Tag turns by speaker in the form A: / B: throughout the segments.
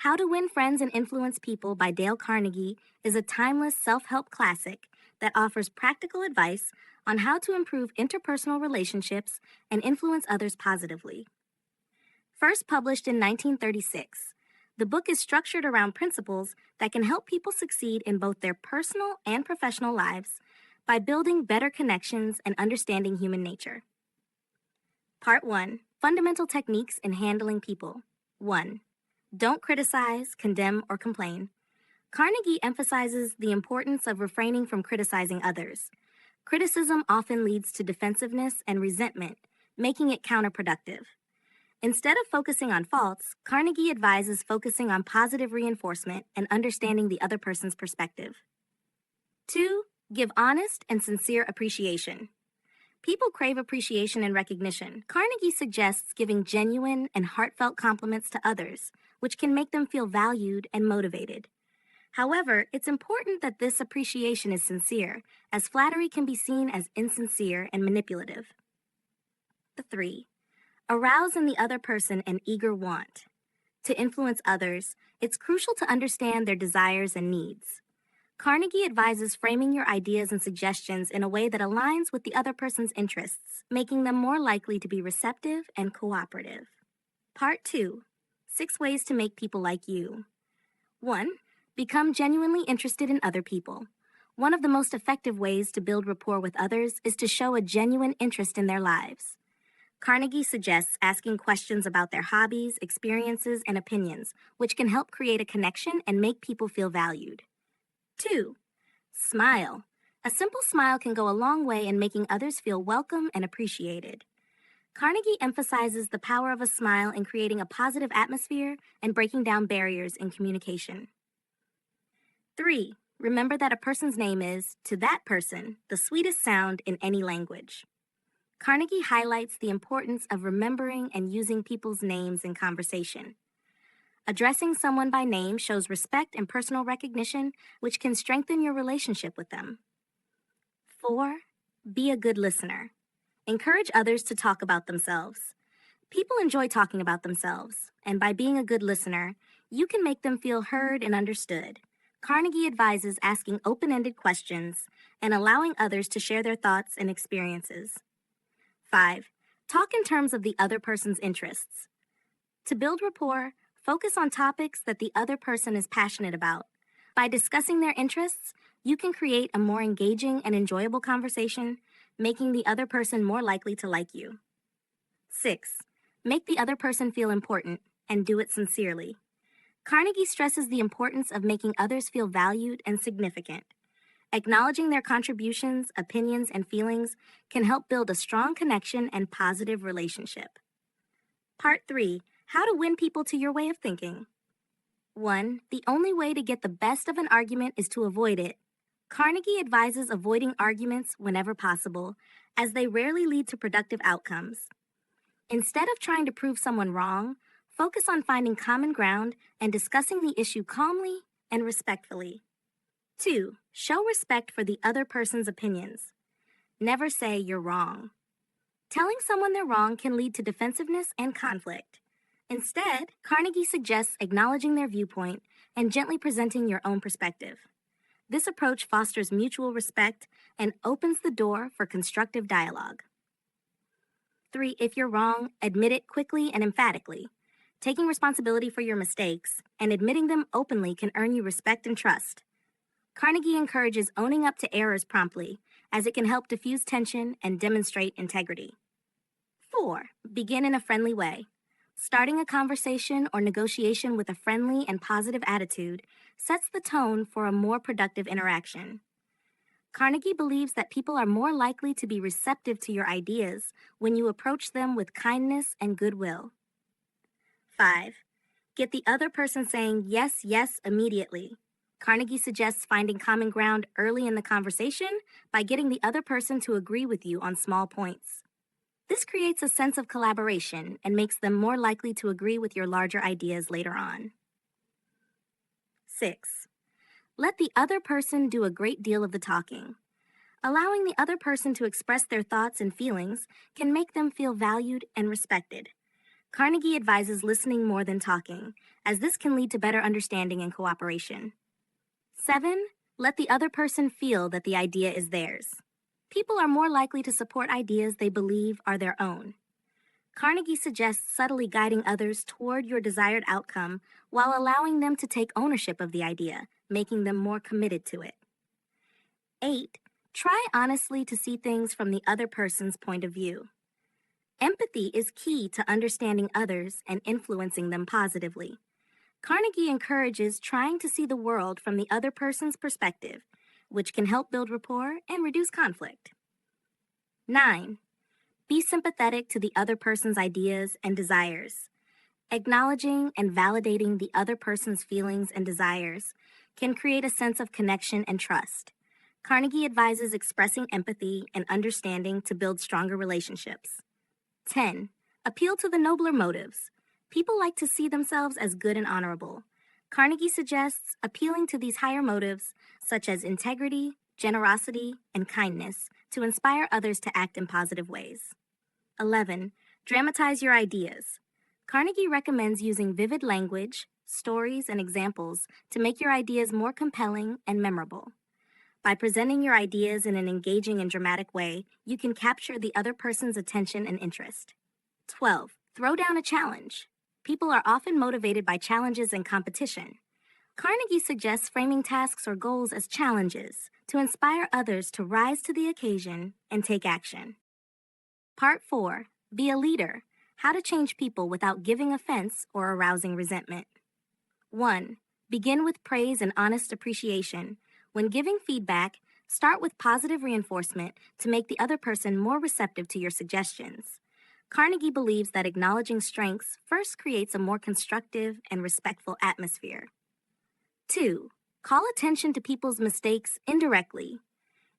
A: How to Win Friends and Influence People by Dale Carnegie is a timeless self help classic that offers practical advice on how to improve interpersonal relationships and influence others positively. First published in 1936, the book is structured around principles that can help people succeed in both their personal and professional lives by building better connections and understanding human nature. Part 1: Fundamental Techniques in Handling People. 1. Don't criticize, condemn, or complain. Carnegie emphasizes the importance of refraining from criticizing others. Criticism often leads to defensiveness and resentment, making it counterproductive. Instead of focusing on faults, Carnegie advises focusing on positive reinforcement and understanding the other person's perspective. 2. Give honest and sincere appreciation. People crave appreciation and recognition. Carnegie suggests giving genuine and heartfelt compliments to others, which can make them feel valued and motivated. However, it's important that this appreciation is sincere, as flattery can be seen as insincere and manipulative. 3. Arouse in the other person an eager want. To influence others, it's crucial to understand their desires and needs. Carnegie advises framing your ideas and suggestions in a way that aligns with the other person's interests, making them more likely to be receptive and cooperative. Part 2: 6 Ways to Make People Like You. 1. Become genuinely interested in other people. One of the most effective ways to build rapport with others is to show a genuine interest in their lives. Carnegie suggests asking questions about their hobbies, experiences, and opinions, which can help create a connection and make people feel valued. 2. Smile. A simple smile can go a long way in making others feel welcome and appreciated. Carnegie emphasizes the power of a smile in creating a positive atmosphere and breaking down barriers in communication. 3. Remember that a person's name is, to that person, the sweetest sound in any language. Carnegie highlights the importance of remembering and using people's names in conversation. Addressing someone by name shows respect and personal recognition, which can strengthen your relationship with them. 4. Be a good listener. Encourage others to talk about themselves. People enjoy talking about themselves, and by being a good listener, you can make them feel heard and understood. Carnegie advises asking open-ended questions and allowing others to share their thoughts and experiences. 5. Talk in terms of the other person's interests. To build rapport, focus on topics that the other person is passionate about. By discussing their interests, you can create a more engaging and enjoyable conversation, making the other person more likely to like you. 6. Make the other person feel important and do it sincerely. Carnegie stresses the importance of making others feel valued and significant. Acknowledging their contributions, opinions, and feelings can help build a strong connection and positive relationship. Part 3: How to win people to your way of thinking. 1. The only way to get the best of an argument is to avoid it. Carnegie advises avoiding arguments whenever possible, as they rarely lead to productive outcomes. Instead of trying to prove someone wrong, focus on finding common ground and discussing the issue calmly and respectfully. 2. Show respect for the other person's opinions. Never say you're wrong. Telling someone they're wrong can lead to defensiveness and conflict. Instead, Carnegie suggests acknowledging their viewpoint and gently presenting your own perspective. This approach fosters mutual respect and opens the door for constructive dialogue. 3. If you're wrong, admit it quickly and emphatically. Taking responsibility for your mistakes and admitting them openly can earn you respect and trust. Carnegie encourages owning up to errors promptly, as it can help diffuse tension and demonstrate integrity. 4. Begin in a friendly way. Starting a conversation or negotiation with a friendly and positive attitude sets the tone for a more productive interaction. Carnegie believes that people are more likely to be receptive to your ideas when you approach them with kindness and goodwill. 5. Get the other person saying yes, yes immediately. Carnegie suggests finding common ground early in the conversation by getting the other person to agree with you on small points. This creates a sense of collaboration and makes them more likely to agree with your larger ideas later on. 6. Let the other person do a great deal of the talking. Allowing the other person to express their thoughts and feelings can make them feel valued and respected. Carnegie advises listening more than talking, as this can lead to better understanding and cooperation. 7. Let the other person feel that the idea is theirs. People are more likely to support ideas they believe are their own. Carnegie suggests subtly guiding others toward your desired outcome while allowing them to take ownership of the idea, making them more committed to it. 8. Try honestly to see things from the other person's point of view. Empathy is key to understanding others and influencing them positively. Carnegie encourages trying to see the world from the other person's perspective, which can help build rapport and reduce conflict. 9. Be sympathetic to the other person's ideas and desires. Acknowledging and validating the other person's feelings and desires can create a sense of connection and trust. Carnegie advises expressing empathy and understanding to build stronger relationships. 10. Appeal to the nobler motives. People like to see themselves as good and honorable. Carnegie suggests appealing to these higher motives, such as integrity, generosity, and kindness, to inspire others to act in positive ways. 11. Dramatize your ideas. Carnegie recommends using vivid language, stories, and examples to make your ideas more compelling and memorable. By presenting your ideas in an engaging and dramatic way, you can capture the other person's attention and interest. 12. Throw down a challenge. People are often motivated by challenges and competition. Carnegie suggests framing tasks or goals as challenges to inspire others to rise to the occasion and take action. Part 4. Be a leader. How to change people without giving offense or arousing resentment. 1. Begin with praise and honest appreciation. When giving feedback, start with positive reinforcement to make the other person more receptive to your suggestions. Carnegie believes that acknowledging strengths first creates a more constructive and respectful atmosphere. 2. Call attention to people's mistakes indirectly.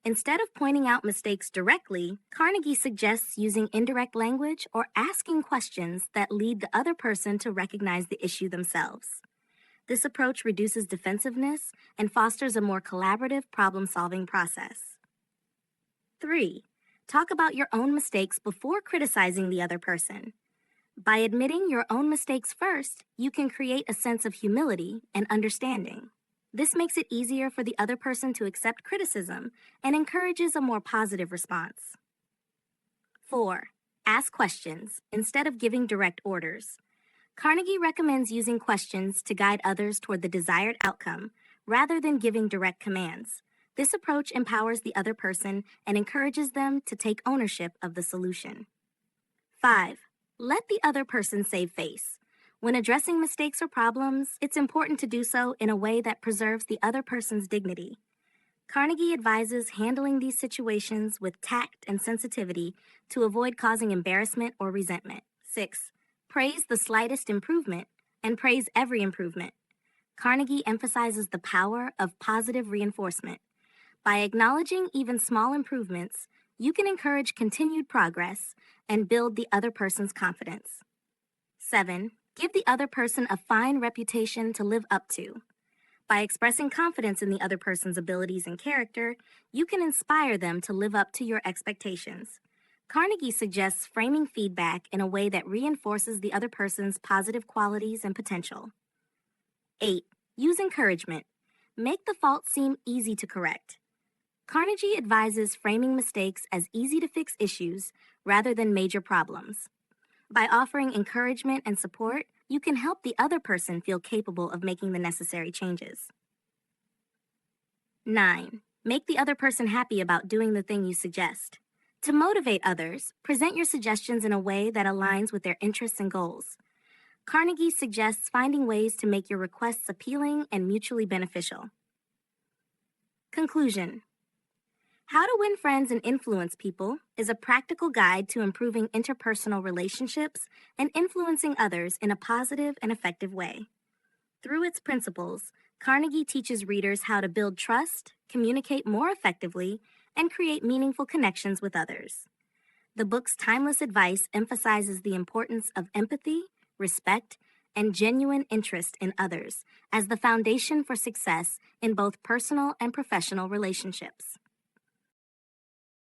A: Instead of pointing out mistakes directly, Carnegie suggests using indirect language or asking questions that lead the other person to recognize the issue themselves. This approach reduces defensiveness and fosters a more collaborative problem-solving process. 3. Talk about your own mistakes before criticizing the other person. By admitting your own mistakes first, you can create a sense of humility and understanding. This makes it easier for the other person to accept criticism and encourages a more positive response. 4. Ask questions instead of giving direct orders. Carnegie recommends using questions to guide others toward the desired outcome rather than giving direct commands. This approach empowers the other person and encourages them to take ownership of the solution. 5. Let the other person save face. When addressing mistakes or problems, it's important to do so in a way that preserves the other person's dignity. Carnegie advises handling these situations with tact and sensitivity to avoid causing embarrassment or resentment. 6. Praise the slightest improvement and praise every improvement. Carnegie emphasizes the power of positive reinforcement. By acknowledging even small improvements, you can encourage continued progress and build the other person's confidence. 7. Give the other person a fine reputation to live up to. By expressing confidence in the other person's abilities and character, you can inspire them to live up to your expectations. Carnegie suggests framing feedback in a way that reinforces the other person's positive qualities and potential. 8. Use encouragement. Make the fault seem easy to correct. Carnegie advises framing mistakes as easy-to-fix issues rather than major problems. By offering encouragement and support, you can help the other person feel capable of making the necessary changes. 9. Make the other person happy about doing the thing you suggest. To motivate others, present your suggestions in a way that aligns with their interests and goals. Carnegie suggests finding ways to make your requests appealing and mutually beneficial. Conclusion. How to Win Friends and Influence People is a practical guide to improving interpersonal relationships and influencing others in a positive and effective way. Through its principles, Carnegie teaches readers how to build trust, communicate more effectively, and create meaningful connections with others. The book's timeless advice emphasizes the importance of empathy, respect, and genuine interest in others as the foundation for success in both personal and professional relationships.